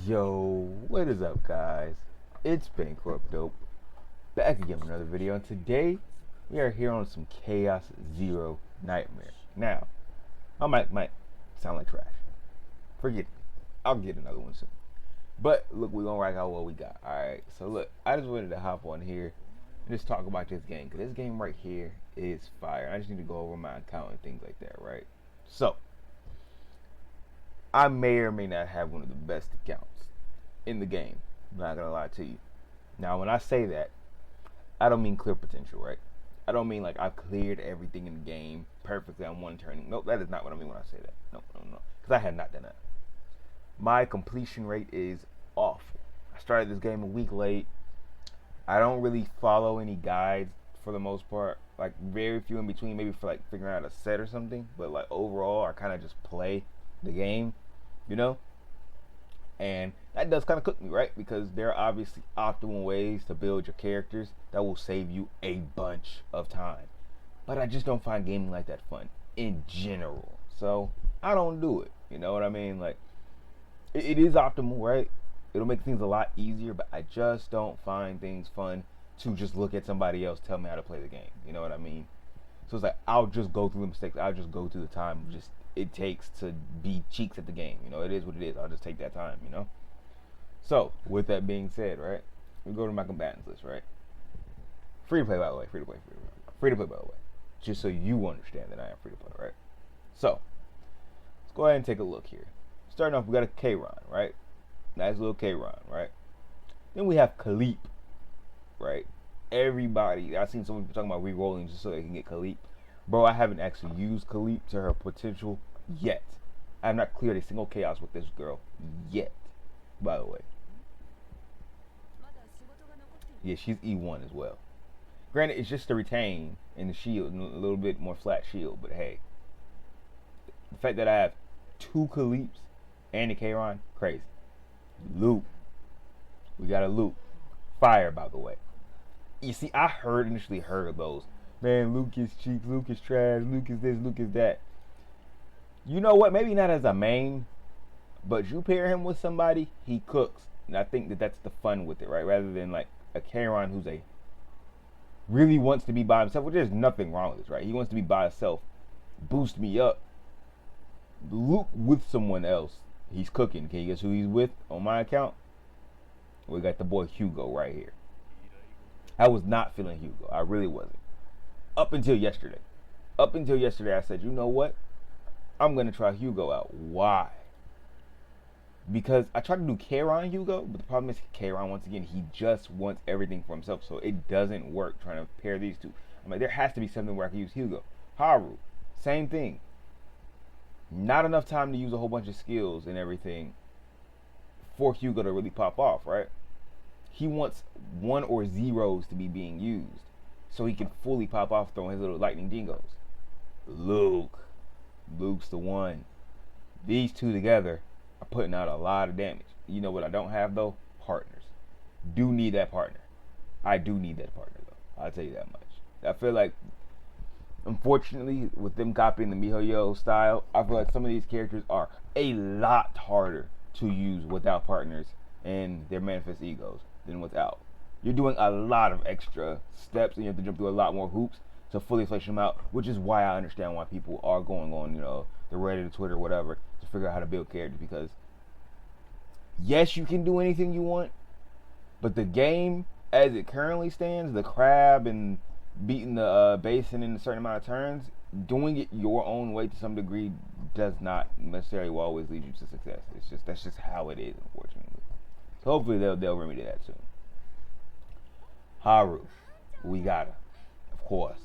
Yo, what is up, guys? It's Bankrupt Dope, back again with another video, and today we are here on some Chaos Zero Nightmare. Now, my mic might sound like trash. Forget it. I'll get another one soon. But look, we're gonna rock out what we got. Alright, so look, I just wanted to hop on here and just talk about this game, because this game right here is fire. I just need to go over my account and things like that, right? So, I may or may not have one of the best accounts in the game. I'm not gonna lie to you. Now, when I say that, I don't mean clear potential, right? I don't mean like I've cleared everything in the game perfectly on one turning. Nope, that is not what I mean when I say that. No. Because I have not done that. My completion rate is awful. I started this game a week late. I don't really follow any guides for the most part. Like, very few in between, maybe for like figuring out a set or something. But like overall, I kind of just play the game, you know? And that does kind of cook me, right? Because there are obviously optimal ways to build your characters that will save you a bunch of time. But I just don't find gaming like that fun in general. So I don't do it. You know what I mean? Like, it is optimal, right? It'll make things a lot easier, but I just don't find things fun to just look at somebody else tell me how to play the game. You know what I mean? So it's like, I'll just go through the mistakes. I'll just go through the time just it takes to be cheeks at the game. You know, it is what it is. I'll just take that time, you know? So, with that being said, right, we go to my combatants list, right? Free to play, by the way. Free to play, free to play. Free to play, by the way. Just so you understand that I am free to play, right? So, let's go ahead and take a look here. Starting off, we got a K-Ron, right? Nice little K-Ron, right? Then we have Khalip, right? Everybody, I've seen some people talking about re-rolling just so they can get Khalip. Bro, I haven't actually used Khalip to her potential yet. I have not cleared a single chaos with this girl yet, by the way. Yeah, she's E1 as well. Granted, it's just to retain and the shield, and a little bit more flat shield, but hey. The fact that I have two Khalips and a K-Ron, crazy. Loot. We got a loot. Fire, by the way. You see, I initially heard of those. Man, Luke is cheap, Luke is trash, Luke is this, Luke is that. You know what? Maybe not as a main, but you pair him with somebody, he cooks. And I think that that's the fun with it, right? Rather than like a Charon who's really wants to be by himself, which there's nothing wrong with this, right? He wants to be by himself, boost me up. Luke with someone else, he's cooking. Can you guess who he's with on my account? We got the boy Hugo right here. I was not feeling Hugo. I really wasn't. Up until yesterday. Up until yesterday, I said, you know what? I'm going to try Hugo out. Why? Because I tried to do Charon Hugo, but the problem is Charon, once again, he just wants everything for himself. So it doesn't work trying to pair these two. I'm like, there has to be something where I can use Hugo. Haru, same thing. Not enough time to use a whole bunch of skills and everything for Hugo to really pop off, right? He wants 1 or 0s to be being used so he can fully pop off throwing his little lightning dingos. Luke's the one. These two together are putting out a lot of damage. You know what I don't have though? Partners. Do need that partner. I do need that partner though. I'll tell you that much. I feel like, unfortunately, with them copying the MiHoYo style, I feel like some of these characters are a lot harder to use without partners and their manifest egos than without. You're doing a lot of extra steps and you have to jump through a lot more hoops to fully flesh them out, which is why I understand why people are going on, you know, the Reddit, the Twitter, whatever, to figure out how to build characters. Because yes, you can do anything you want, but the game as it currently stands, the crab and beating the basin in a certain amount of turns, doing it your own way to some degree does not necessarily always lead you to success. That's just how it is, unfortunately. So hopefully they'll remedy that soon. Haru, we got her, of course.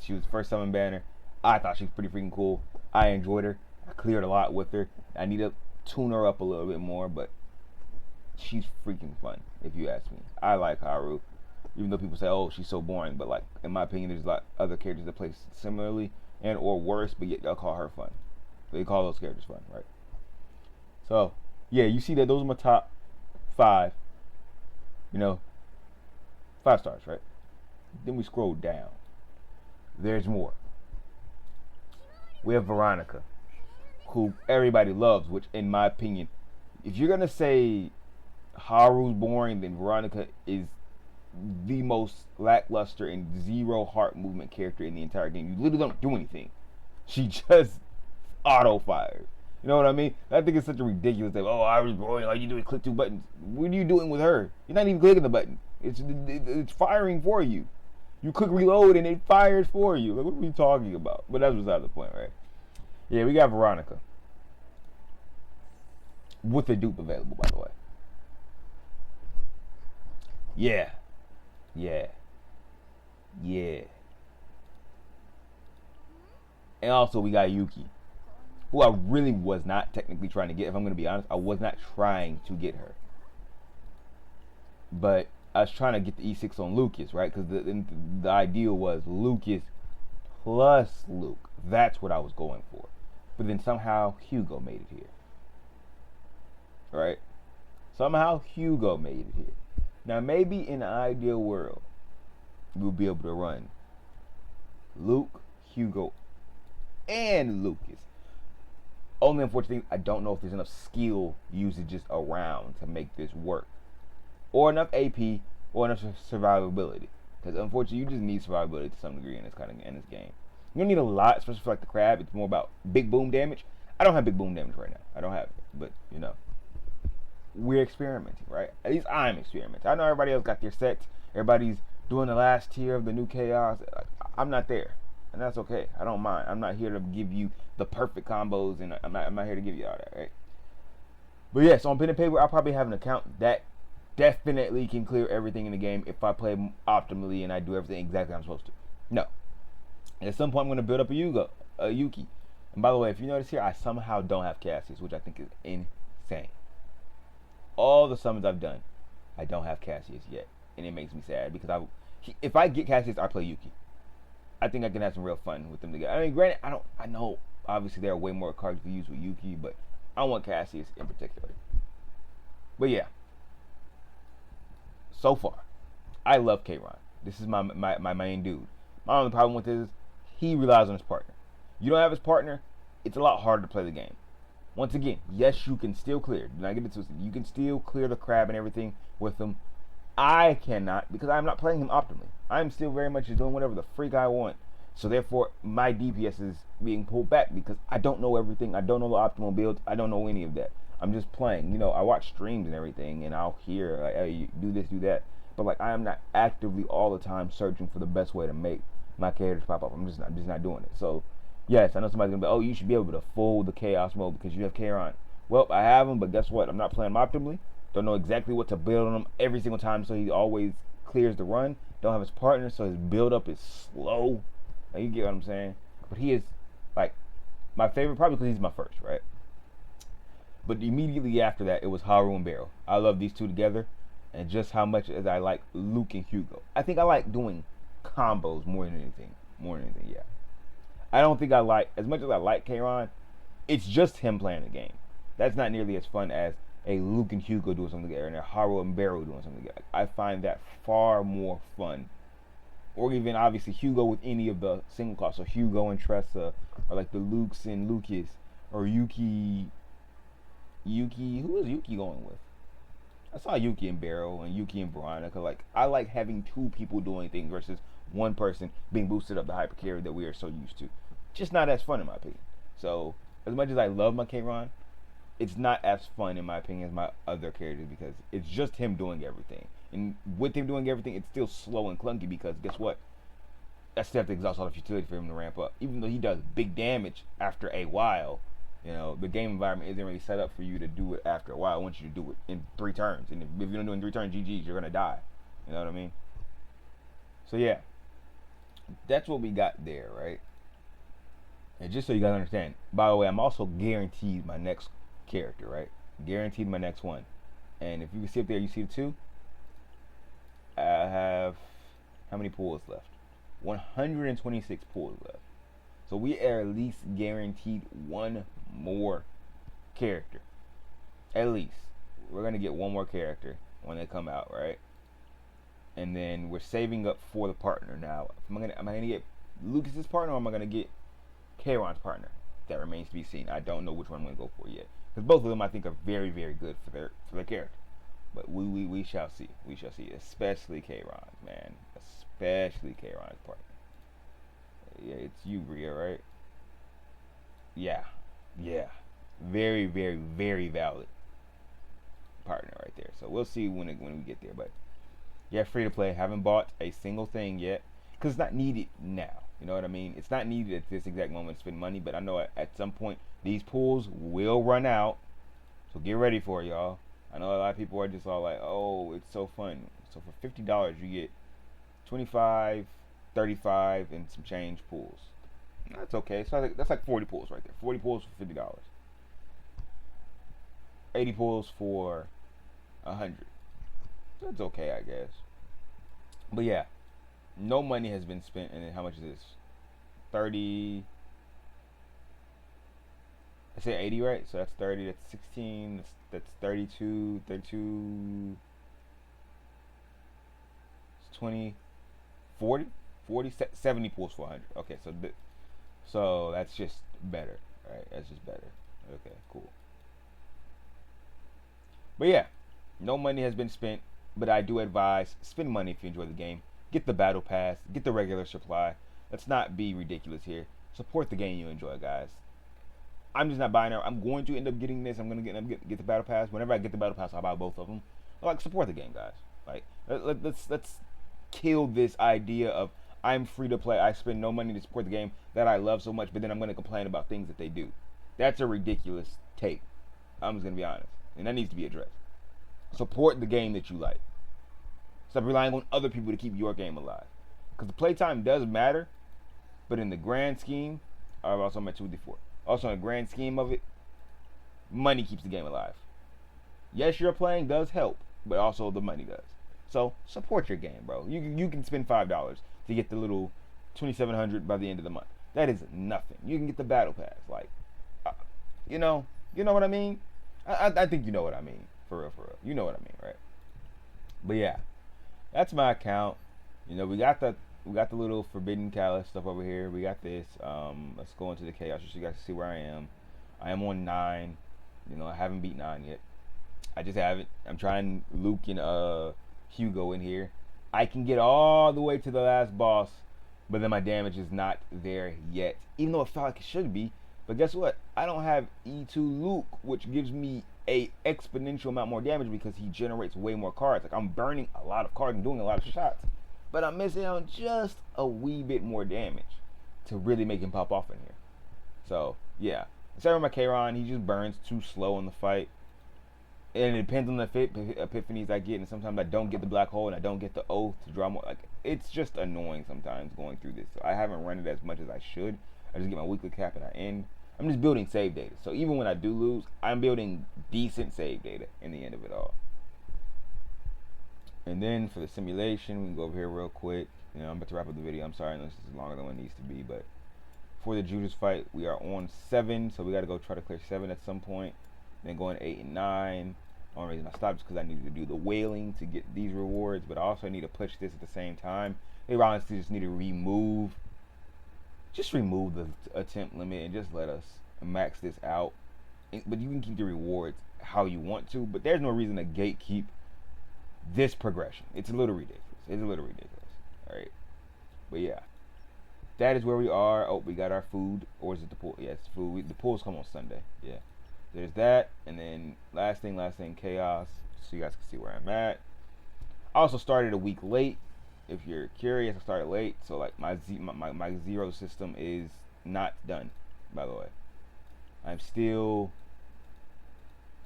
She was the first summon banner. I thought she was pretty freaking cool. I enjoyed her. I cleared a lot with her. I need to tune her up a little bit more, but she's freaking fun, if you ask me. I like Haru, even though people say, oh, she's so boring, but like, in my opinion, there's a lot of other characters that play similarly and or worse, but yet they'll call her fun. They call those characters fun, right? So, yeah, you see that those are my top 5, you know, 5 stars, right? Then we scroll down. There's more. We have Veronica, who everybody loves, which in my opinion if you're gonna say Haru's boring, then Veronica is the most lackluster and zero heart movement character in the entire game. You literally don't do anything. She just auto fires. You know what I mean? I think it's such a ridiculous thing. Oh, I was boring. All you do is click 2 buttons. What are you doing with her? You're not even clicking the button. It's firing for you. You click reload and it fires for you. Like, what are we talking about? But that's beside the point, right? Yeah, we got Veronica with a dupe available, by the way. Yeah. And also we got Yuki, who I really was not technically trying to get. If I'm going to be honest, I was not trying to get her. But I was trying to get the E6 on Lucas, right? Because the ideal was Lucas plus Luke. That's what I was going for. But then somehow Hugo made it here. Right? Somehow Hugo made it here. Now maybe in an ideal world, we'll be able to run Luke, Hugo, and Lucas. Only unfortunate thing, I don't know if there's enough skill usages around to make this work. Or enough AP, or enough survivability. Because unfortunately, you just need survivability to some degree in this game. You don't need a lot, especially for like the crab. It's more about big boom damage. I don't have big boom damage right now. I don't have it, but you know, we're experimenting, right? At least I'm experimenting. I know everybody else got their sets. Everybody's doing the last tier of the new chaos. I'm not there, and that's okay. I don't mind. I'm not here to give you the perfect combos, and I'm not here to give you all that, right? But yeah, so on pen and paper, I'll probably have an account that definitely can clear everything in the game if I play optimally and I do everything exactly how I'm supposed to. No. And at some point, I'm going to build up a Yuki. And by the way, if you notice here, I somehow don't have Cassius, which I think is insane. All the summons I've done, I don't have Cassius yet. And it makes me sad because if I get Cassius, I play Yuki. I think I can have some real fun with them together. I mean, granted, I know obviously there are way more cards to use with Yuki, but I want Cassius in particular. But yeah. So far, I love K-Ron. This is my main dude. My only problem with this is he relies on his partner. You don't have his partner, it's a lot harder to play the game. Once again, yes, you can still clear. Do not get it twisted. You can still clear the crab and everything with him. I cannot because I'm not playing him optimally. I'm still very much just doing whatever the freak I want. So therefore, my DPS is being pulled back because I don't know everything. I don't know the optimal builds. I don't know any of that. I'm just playing. You know, I watch streams and everything, and I'll hear like, hey, you do this, do that. But like, I am not actively all the time searching for the best way to make my characters pop up. I'm just not doing it. So, yes, I know somebody's gonna be, oh, you should be able to fold the chaos mode because you have K-Ron. Well, I have him, but guess what? I'm not playing him optimally. Don't know exactly what to build on him every single time, so he always clears the run. Don't have his partner, so his build up is slow. Like, you get what I'm saying? But he is like my favorite, probably because he's my first, right? But immediately after that, it was Haru and Barrow. I love these two together, and just how much as I like Luke and Hugo. I think I like doing combos more than anything. Yeah. I don't think I like, as much as I like K-Ron, it's just him playing the game. That's not nearly as fun as a Luke and Hugo doing something together, and a Haru and Barrow doing something together. I find that far more fun. Or even, obviously, Hugo with any of the single class. So Hugo and Tressa, or like the Lukes and Lucas, or Yuki, who is Yuki going with? I saw Yuki and Barrow and Yuki and Veronica. Like, I like having two people doing things versus one person being boosted up the hyper carry that we are so used to. Just not as fun in my opinion. So, as much as I love my K-Ron, it's not as fun in my opinion as my other characters because it's just him doing everything. And with him doing everything, it's still slow and clunky because guess what? I still have to exhaust all the futility for him to ramp up. Even though he does big damage after a while, you know, the game environment isn't really set up for you to do it after a while. I want you to do it in 3 turns. And if you don't do it in 3 turns, GG's, you're going to die. You know what I mean? So, yeah. That's what we got there, right? And just so you guys understand, by the way, I'm also guaranteed my next character, right? Guaranteed my next one. And if you can see up there, you see the 2? I have how many pulls left? 126 pulls left. So we are at least guaranteed one more character. At least. We're going to get one more character when they come out, right? And then we're saving up for the partner. Now, am I going to get Lucas's partner or am I going to get K-Ron's partner? That remains to be seen. I don't know which one I'm going to go for yet. because both of them I think are very, very good for their character. But we shall see. We shall see. Especially K-Ron's, man. Especially K-Ron's partner. Yeah, it's you, Rhea, right? Yeah. Yeah. Very, very, very valid partner right there. So we'll see when we get there. But yeah, free to play. Haven't bought a single thing yet because it's not needed now. You know what I mean? It's not needed at this exact moment to spend money. But I know at some point these pools will run out. So get ready for it, y'all. I know a lot of people are just all like, "Oh, it's so fun." So for $50, you get 25, 35, and some change pools. That's okay. So that's like 40 pools right there. 40 pools for $50. 80 pools for 100. So it's okay, I guess. But yeah, no money has been spent. And then how much is this? 30. I said 80, right? So that's 30. That's 16. That's 32. 32. It's 20. 40. 40. 70 pools for 100. Okay, so that's just better, right? That's just better. Okay, cool. But yeah, no money has been spent, but I do advise spend money if you enjoy the game. Get the battle pass, get the regular supply. Let's not be ridiculous here. Support the game you enjoy, guys. I'm just not buying it. I'm going to end up getting this. I'm going to get the battle pass. Whenever I get the battle pass, I'll buy both of them. Like, support the game, guys. Like, let's kill this idea of I'm free to play. I spend no money to support the game that I love so much, but then I'm going to complain about things that they do. That's a ridiculous take. I'm just going to be honest. And that needs to be addressed. Support the game that you like. Stop relying on other people to keep your game alive. Because the playtime does matter, but in the grand scheme, I've also met 2D4. Also, in the grand scheme of it, money keeps the game alive. Yes, your playing does help, but also the money does. So support your game, bro. You can spend $5 to get the little 2,700 by the end of the month. That is nothing. You can get the battle pass, like, you know what I mean. I think you know what I mean. For real. You know what I mean, right? But yeah, that's my account. You know, we got the little Forbidden Callus stuff over here. We got this. Let's go into the chaos just so you guys can see where I am. I am on 9. You know, I haven't beat 9 yet. I just haven't. I'm trying Luke and Hugo in here. I can get all the way to the last boss, but then my damage is not there yet. Even though it felt like it should be. But guess what? I don't have E2 Luke, which gives me a exponential amount more damage because he generates way more cards. Like, I'm burning a lot of cards and doing a lot of shots, but I'm missing out just a wee bit more damage to really make him pop off in here. So yeah, except for my K-Ron, he just burns too slow in the fight, and it depends on the epiphanies I get, and sometimes I don't get the black hole and I don't get the oath to draw more. Like, it's just annoying sometimes going through this. So I haven't run it as much as I should. I just get my weekly cap and I end. I'm just building save data. So even when I do lose, I'm building decent save data in the end of it all. And then for the simulation, we can go over here real quick. You know, I'm about to wrap up the video. I'm sorry, this is longer than what it needs to be. But for the Judas fight, we are on 7. So we got to go try to clear 7 at some point. Then going 8 and 9. The only reason I stopped is because I needed to do the whaling to get these rewards. But I also need to push this at the same time. Maybe honestly just need to remove the attempt limit and just let us max this out. But you can keep the rewards how you want to, but there's no reason to gatekeep this progression. It's a little ridiculous. Alright. But yeah, that is where we are. Oh, we got our food. Or is it the pool? Yeah, it's food. The pools come on Sunday. Yeah, there's that. And then last thing, chaos, so you guys can see where I'm at. I also started a week late. If you're curious, I started late, so like my zero system is not done, by the way. I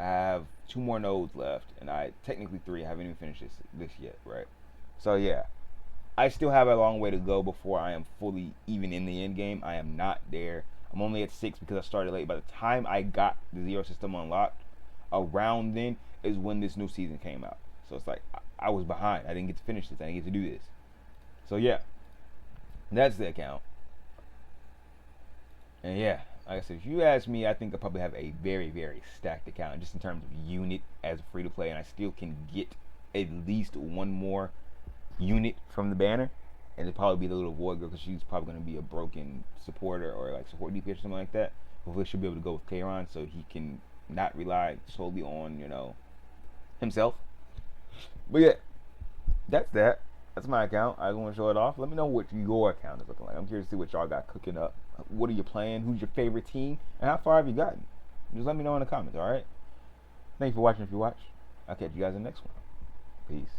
have 2 more nodes left, and technically 3. I haven't even finished this yet, right? So yeah, I still have a long way to go before I am fully even in the end game. I am not there. I'm only at 6 because I started late. By the time I got the zero system unlocked, around then is when this new season came out. So it's like I was behind. I didn't get to finish this. I didn't get to do this. So yeah, that's the account. And yeah, like I said, if you ask me, I think I probably have a very, very stacked account just in terms of unit as free to play, and I still can get at least 1 more unit from the banner, and it'll probably be the little Void Girl because she's probably going to be a broken supporter or like support DPS or something like that. Hopefully she'll be able to go with K-Ron so he can not rely solely on, himself. But yeah, that's that. That's my account. I just want to show it off. Let me know what your account is looking like. I'm curious to see what y'all got cooking up. What are you playing? Who's your favorite team? And how far have you gotten? Just let me know in the comments, alright? Thanks for watching if you watch. I'll catch you guys in the next one. Peace.